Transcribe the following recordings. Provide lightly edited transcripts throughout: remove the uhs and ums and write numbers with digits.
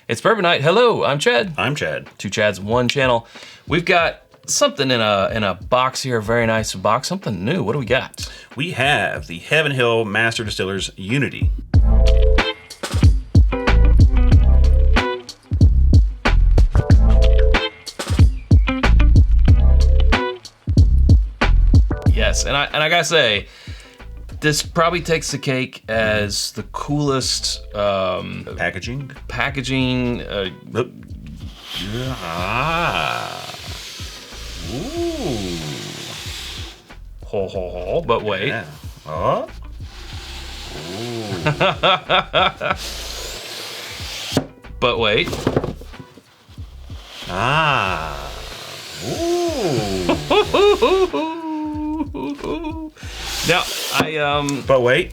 It's Bourbon Night. Hello, I'm Chad. I'm Chad. Two Chads, one channel. We've got something in a box here, a very nice box, something new. What do we got? We have the Heaven Hill Master Distillers Unity. Yes, and I gotta say, this probably takes the cake as the coolest Packaging. Ooh. Ho ho ho. But wait. Yeah. Oh. But wait. Ah. Ooh. Now I But wait.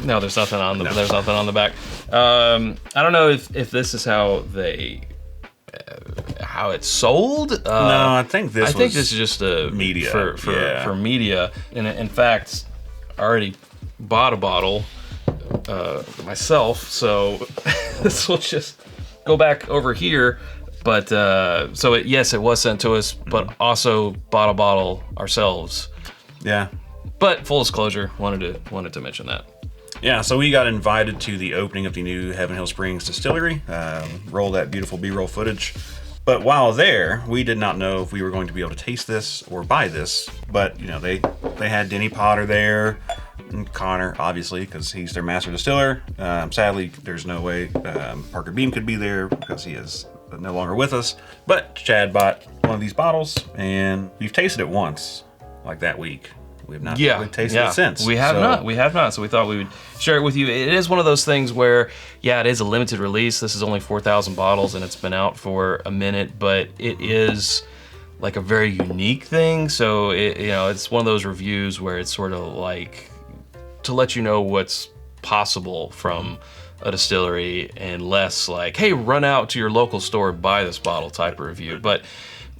No, there's nothing on the there's nothing on the back. I don't know if this is how they how it's sold. No, I think this is just a media for media. And in fact, I already bought a bottle myself, so this will just go back over here. But so yes, it was sent to us, but also bought a bottle ourselves. Yeah. But full disclosure, wanted to mention that. Yeah, so we got invited to the opening of the new Heaven Hill Springs Distillery. Roll that beautiful B-roll footage. But while there, we did not know if we were going to be able to taste this or buy this. But, you know, they had Denny Potter there, and Conor, obviously, because he's their master distiller. Sadly, there's no way Parker Beam could be there because he is no longer with us. But Chad bought one of these bottles, and we've tasted it once, like that week. We have not really tasted it since. We have not. So we thought we would share it with you. It is one of those things where, yeah, it is a limited release. This is only 4,000 bottles, and it's been out for a minute, but it is like a very unique thing. So it's one of those reviews where it's sort of like to let you know what's possible from a distillery, and less like, hey, run out to your local store, buy this bottle type of review. But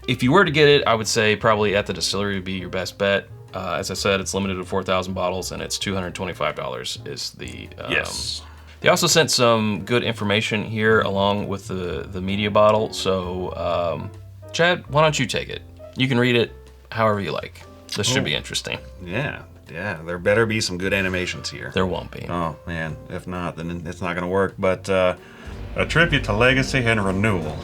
if you were to get it, I would say probably at the distillery would be your best bet. As I said, it's limited to 4,000 bottles, and it's $225 is the... Yes. They also sent some good information here along with the media bottle. So, Chad, why don't you take it? You can read it however you like. This should be interesting. Yeah. There better be some good animations here. There won't be. Oh, man. If not, then it's not going to work. But a tribute to legacy and renewal.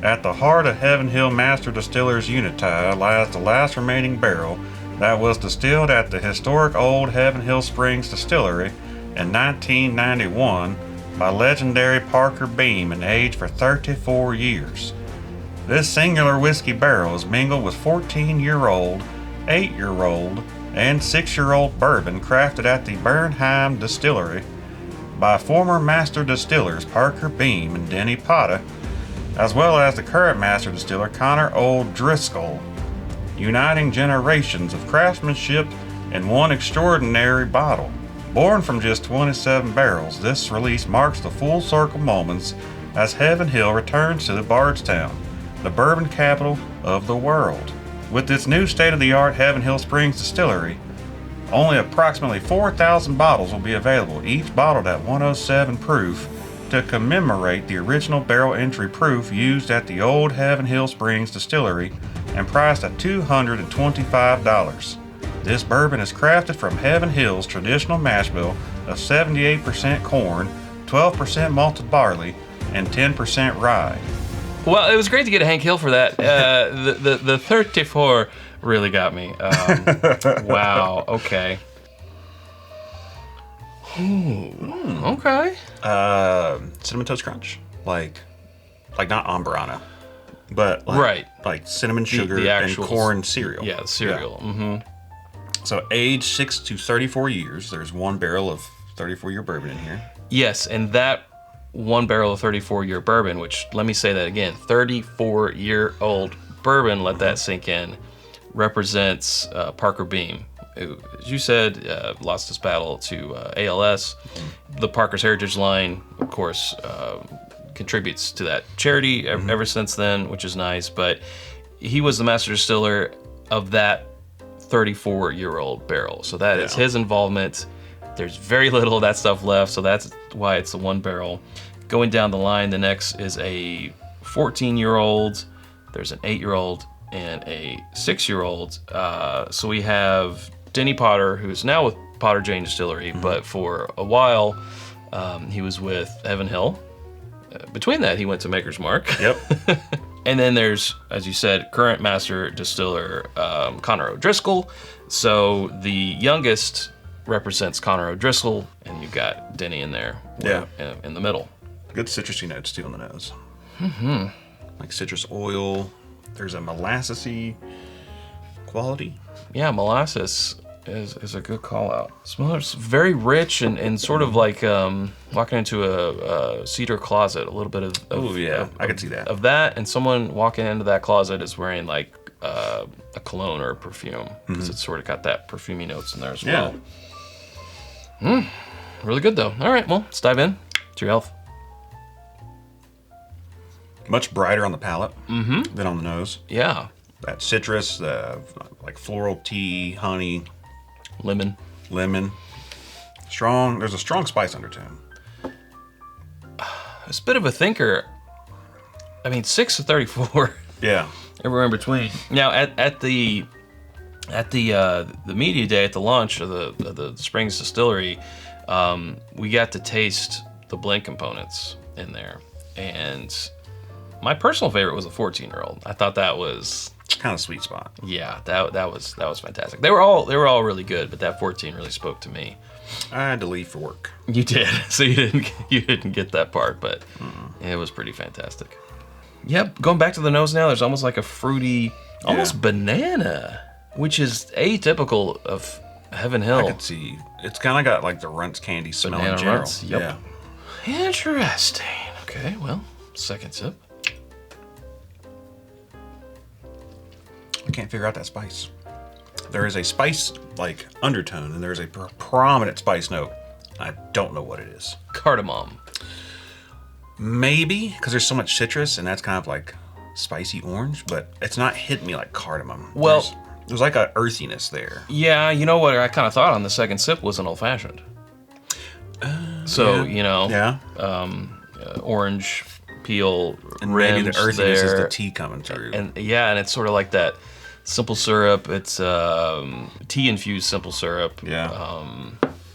At the heart of Heaven Hill Master Distillers Unity lies the last remaining barrel that was distilled at the historic old Heaven Hill Springs Distillery in 1991 by legendary Parker Beam and aged for 34 years. This singular whiskey barrel is mingled with 14-year-old, 8-year-old, and 6-year-old bourbon crafted at the Bernheim Distillery by former master distillers Parker Beam and Denny Potter, as well as the current master distiller Conor Driscoll, uniting generations of craftsmanship in one extraordinary bottle. Born from just 27 barrels, this release marks the full circle moments as Heaven Hill returns to Bardstown, the bourbon capital of the world. With its new state-of-the-art Heaven Hill Springs Distillery, only approximately 4,000 bottles will be available, each bottled at 107 proof, to commemorate the original barrel entry proof used at the old Heaven Hill Springs Distillery and priced at $225. This bourbon is crafted from Heaven Hill's traditional mash bill of 78% corn, 12% malted barley, and 10% rye. Well, it was great to get a Hank Hill for that. The 34 really got me. Wow. Okay. Ooh, okay. Cinnamon Toast Crunch, like not Ambrana, but like cinnamon sugar the actual, and corn cereal. Yeah, the cereal. Yeah. Mm-hmm. So aged 6 to 34 years. There's one barrel of 34-year bourbon in here. Yes, and that one barrel of 34-year bourbon, which, let me say that again, 34-year-old bourbon, let that sink in, represents Parker Beam, who, as you said, lost his battle to ALS. The Parker's Heritage line, of course, contributes to that charity ever since then, which is nice. But he was the master distiller of that 34-year-old barrel. So that is his involvement. There's very little of that stuff left, so that's why it's the one barrel. Going down the line, the next is a 14-year-old. There's an 8-year-old and a 6-year-old. So we have Denny Potter, who's now with Potter Jane Distillery, but for a while he was with Heaven Hill. Between that, he went to Maker's Mark. Yep. And then there's, as you said, current master distiller Conor O'Driscoll. So the youngest represents Conor O'Driscoll, and you've got Denny in there. Yeah. In the middle. Good citrusy notes too on the nose. Like citrus oil. There's a molassesy quality. Yeah, molasses is a good call out. Smells very rich and sort of like walking into a cedar closet. A little bit of Oh yeah, I could see that. Of that, and someone walking into that closet is wearing like a cologne or a perfume, because it's sort of got that perfumey notes in there as well. Really good though. All right, well, let's dive in to your health. Much brighter on the palate than on the nose. Yeah. That citrus, like floral tea, honey, Lemon. Strong. There's a strong spice undertone. It's a bit of a thinker. I mean, 6 to 34. Yeah. Everywhere in between. Now, at the media day, at the launch of the Springs Distillery, we got to taste the blend components in there, and my personal favorite was a 14-year-old. I thought that was Kind of sweet spot. Yeah, that was fantastic. They were all really good, but that 14 really spoke to me. I had to leave for work. You did, so you didn't get that part, but it was pretty fantastic. Yep, going back to the nose now, there's almost like a fruity, almost banana, which is atypical of Heaven Hill. I could see. It's kind of got like the Runts candy smell Banana in general. Runts, yep. Yeah. Interesting. Okay, well, second sip. I can't figure out that spice. There is a spice like undertone, and there's a prominent spice note. I don't know what it is. Cardamom. Maybe because there's so much citrus, and that's kind of like spicy orange, but it's not hitting me like cardamom. Well, there's like a earthiness there. Yeah, you know what I kind of thought on the second sip was an old fashioned. Orange peel, and maybe the earthiness there, is the tea coming through. And it's sort of like that simple syrup. It's tea infused simple syrup. Yeah.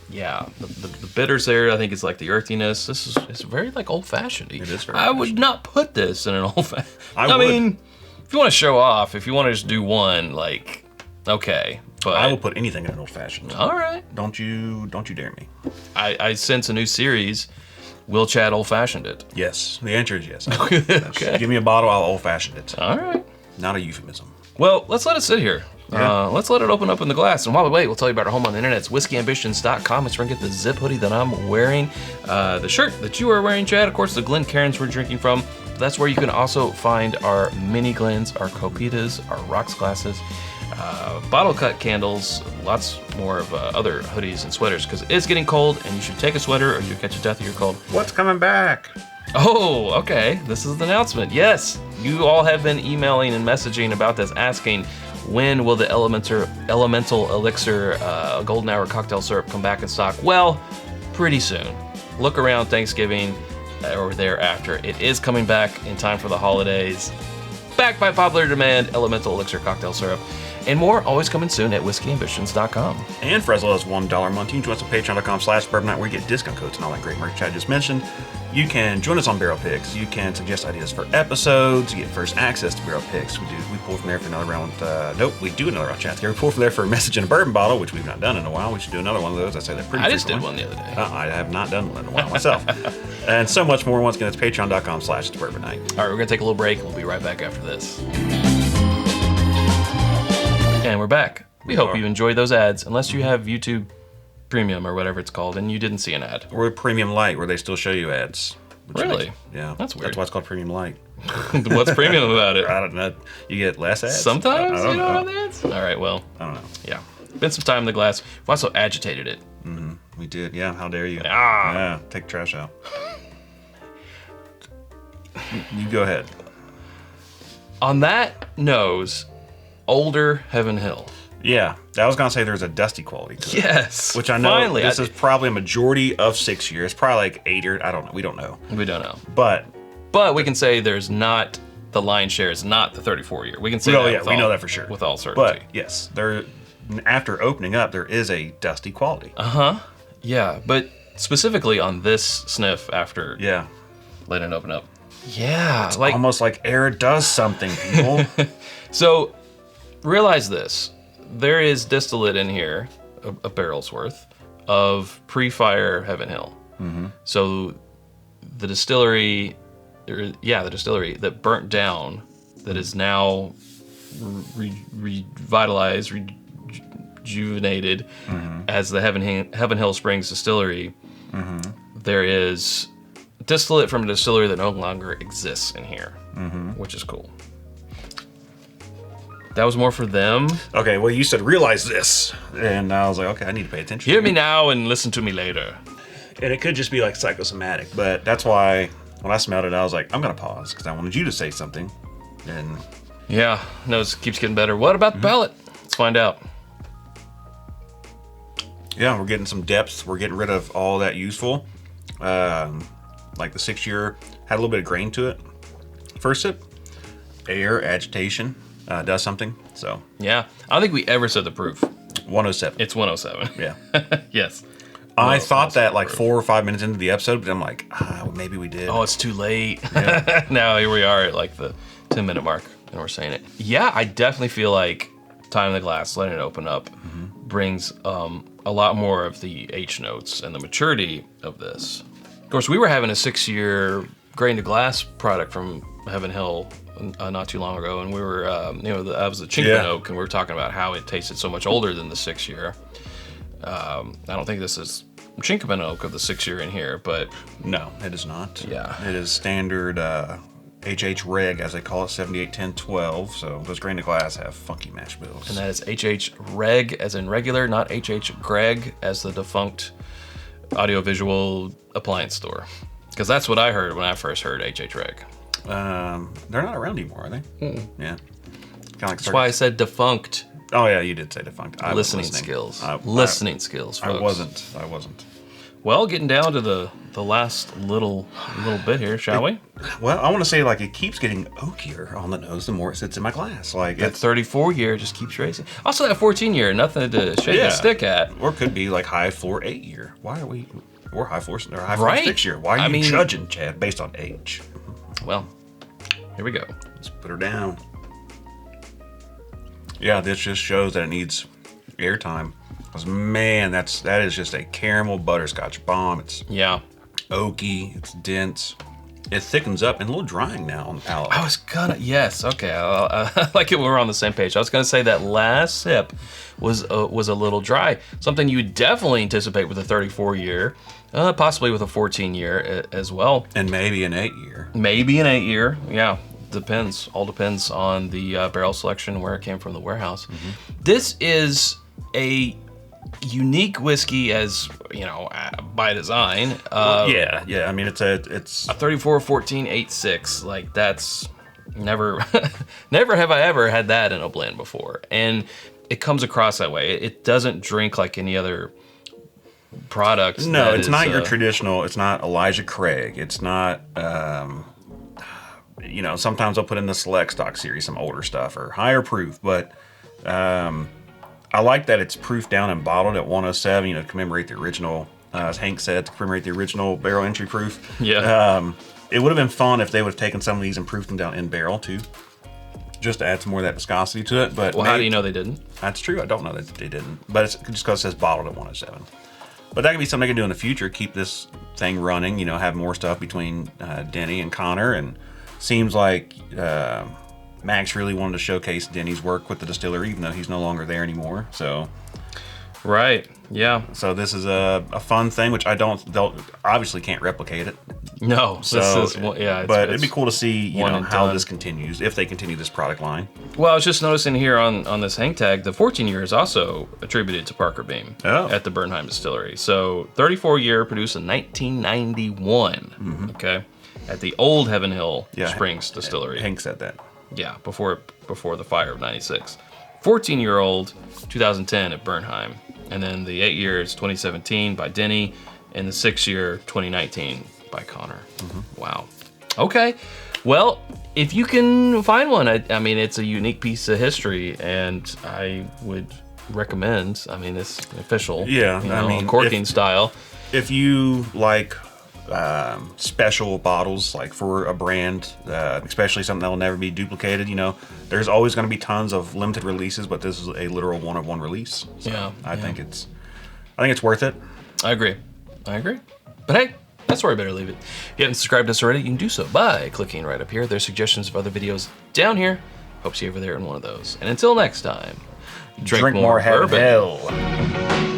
The bitters there, I think it's like the earthiness. It's very like old fashioned. It is very I would not put this in an old fashioned. I mean, if you want to show off, if you want to just do one, like, okay. But I will put anything in an old fashioned. All right. Don't you dare me. I sense a new series. Will Chad old fashioned it? Yes. The answer is yes. Okay. Give me a bottle, I'll old fashioned it. All right. Not a euphemism. Well, let's let it sit here. Yeah. Let's let it open up in the glass. And while we wait, we'll tell you about our home on the internet. It's whiskyambitions.com. It's where you can get the zip hoodie that I'm wearing, the shirt that you are wearing, Chad, of course, the Glencairns we're drinking from. That's where you can also find our mini Glens, our Copitas, our rocks glasses, bottle cut candles, lots more of other hoodies and sweaters, because it's getting cold and you should take a sweater or you'll catch a death of your cold. What's coming back? Oh, okay. This is the announcement. Yes, you all have been emailing and messaging about this, asking when will the elemental elixir golden hour cocktail syrup come back in stock? Well, pretty soon. Look around Thanksgiving or thereafter. It is coming back in time for the holidays. Back by popular demand, elemental elixir cocktail syrup. And more, always coming soon at whiskyambitions.com. And for as low as $1 a month, you can join us at patreon.com/bourbonnight, where you get discount codes and all that great merch I just mentioned. You can join us on Barrel Picks. You can suggest ideas for episodes. You get first access to Barrel Picks. We pull from there for another round. We do another round chat. We pull from there for a message in a bourbon bottle, which we've not done in a while. We should do another one of those. I say that pretty I just did frequently. one the other day. I have not done one in a while myself. And so much more. Once again, it's patreon.com/bourbonnight. All right, we're going to take a little break. We'll be right back after this. And we're back. We hope you enjoyed those ads, unless you have YouTube Premium or whatever it's called, and you didn't see an ad. Or Premium Light, where they still show you ads. Really? Yeah. That's weird. That's why it's called Premium Light. What's premium about it? I don't know. You get less ads. Sometimes I don't you don't know. have ads? All right, well. I don't know. Yeah. Been some time in the glass. We've also agitated it. Mm-hmm. We did. Yeah. How dare you? Ah. Yeah. Take the trash out. You go ahead. On that nose, older Heaven Hill. Yeah, I was gonna say there's a dusty quality to it. Yes. Which I know Finally, this is probably a majority of 6 years. It's probably like 8 or I don't know. We don't know. We don't know. But we can say there's not the lion's share is not the 34 year. We can say oh that. yeah, we know that for sure. With all certainty. But yes, after opening up, there is a dusty quality. Yeah, but specifically on this sniff after letting it open up. Yeah, it's almost like air does something, people. So realize this. There is distillate in here, a barrel's worth, of pre-fire Heaven Hill. So the distillery that burnt down, that is now revitalized, rejuvenated as the Heaven Hill Springs Distillery. There is distillate from a distillery that no longer exists in here, which is cool. That was more for them. Okay, well, you said realize this. And I was like, okay, I need to pay attention. Hear me now and listen to me later. And it could just be like psychosomatic, but that's why when I smelled it, I was like, I'm going to pause because I wanted you to say something. And yeah, nose keeps getting better. What about the palate? Let's find out. Yeah, we're getting some depth. We're getting rid of all that useful. Like the 6 year had a little bit of grain to it. First sip, air, agitation. Does something, so. Yeah, I don't think we ever said the proof. 107. It's 107. Yeah. Yes. I thought that like 4 or 5 minutes into the episode, but I'm like, maybe we did. Oh, it's too late. Yeah. Now here we are at like the 10-minute mark, and we're saying it. Yeah, I definitely feel like time in the glass, letting it open up, brings a lot more of the H notes and the maturity of this. Of course, we were having a 6-year grain to glass product from Heaven Hill not too long ago, and we were, that was the Chinkman oak, and we were talking about how it tasted so much older than the 6 year. I don't think this is Chinkman oak of the 6 year in here, but no, it is not. Yeah, it is standard HH reg, as they call it, 78, 10, 12. So those grain to glass have funky mash bills. And that is HH reg, as in regular, not HH Greg, as the defunct audiovisual appliance store. Because that's what I heard when I first heard HH reg. They're not around anymore, are they? Yeah. Kind of like that's why I said defunct. Oh yeah, you did say defunct. Listening skills. Listening skills, folks. I wasn't. Well, getting down to the last little bit here, shall we? Well, I want to say like it keeps getting oakier on the nose the more it sits in my glass. Like that 34 year just keeps raising. Also that 14 year, nothing to shake and stick at. Or it could be like high floor 8 year. Why are we? Or high floor 6 year. Why are you judging, Chad, based on age? Well, here we go. Let's put her down. Yeah, this just shows that it needs airtime. Because man, that is just a caramel butterscotch bomb. It's oaky, it's dense. It thickens up and a little drying now on the palate. Okay, I like it when we're on the same page. I was gonna say that last sip was a little dry. Something you would definitely anticipate with a 34 year, possibly with a 14 year as well. And maybe an 8 year. Maybe an 8 year, yeah. Depends. All depends on the barrel selection, where it came from the warehouse. This is a unique whiskey, as you know, by design. Yeah. I mean, it's a 34, 14, 8.6. Like that's never have I ever had that in a blend before, and it comes across that way. It doesn't drink like any other product. No, it's not your traditional. It's not Elijah Craig. It's not. Sometimes I'll put in the Select Stock series some older stuff or higher proof, but I like that it's proof down and bottled at 107, to commemorate the original, as Hank said, to commemorate the original barrel entry proof. Yeah. It would have been fun if they would have taken some of these and proofed them down in barrel too, just to add some more of that viscosity to it. But how do you know they didn't? That's true. I don't know that they didn't, but it's just because it says bottled at 107. But that could be something they can do in the future, keep this thing running, have more stuff between Denny and Conor, and seems like Max really wanted to showcase Denny's work with the distillery, even though he's no longer there anymore. So, right, yeah. So this is a fun thing, which they'll obviously can't replicate it. No, so but it'd be cool to see how this continues, if they continue this product line. Well, I was just noticing here on this hang tag, the 14 year is also attributed to Parker Beam at the Bernheim Distillery. So 34 year produced in 1991. Okay. At the old Heaven Hill Springs Distillery. Hank said that. Yeah, before the fire of 96. 14-year-old 2010 at Bernheim, and then the 8 years 2017 by Denny, and the 6-year 2019 by Conor. Wow. Okay. Well, if you can find one, I mean, it's a unique piece of history, and I would recommend. I mean, it's official. Yeah, you know, I mean, corking style. If you like special bottles, like for a brand, especially something that will never be duplicated, you know, there's always going to be tons of limited releases, but this is a literal one-of-one release. So Yeah, I think it's worth it. I agree. But hey, that's where I better leave it. If you haven't subscribed to us already, you can do so by clicking right up here. There's suggestions of other videos down here. Hope to see you over there in one of those. And until next time, drink more Heaven bourbon. Hill.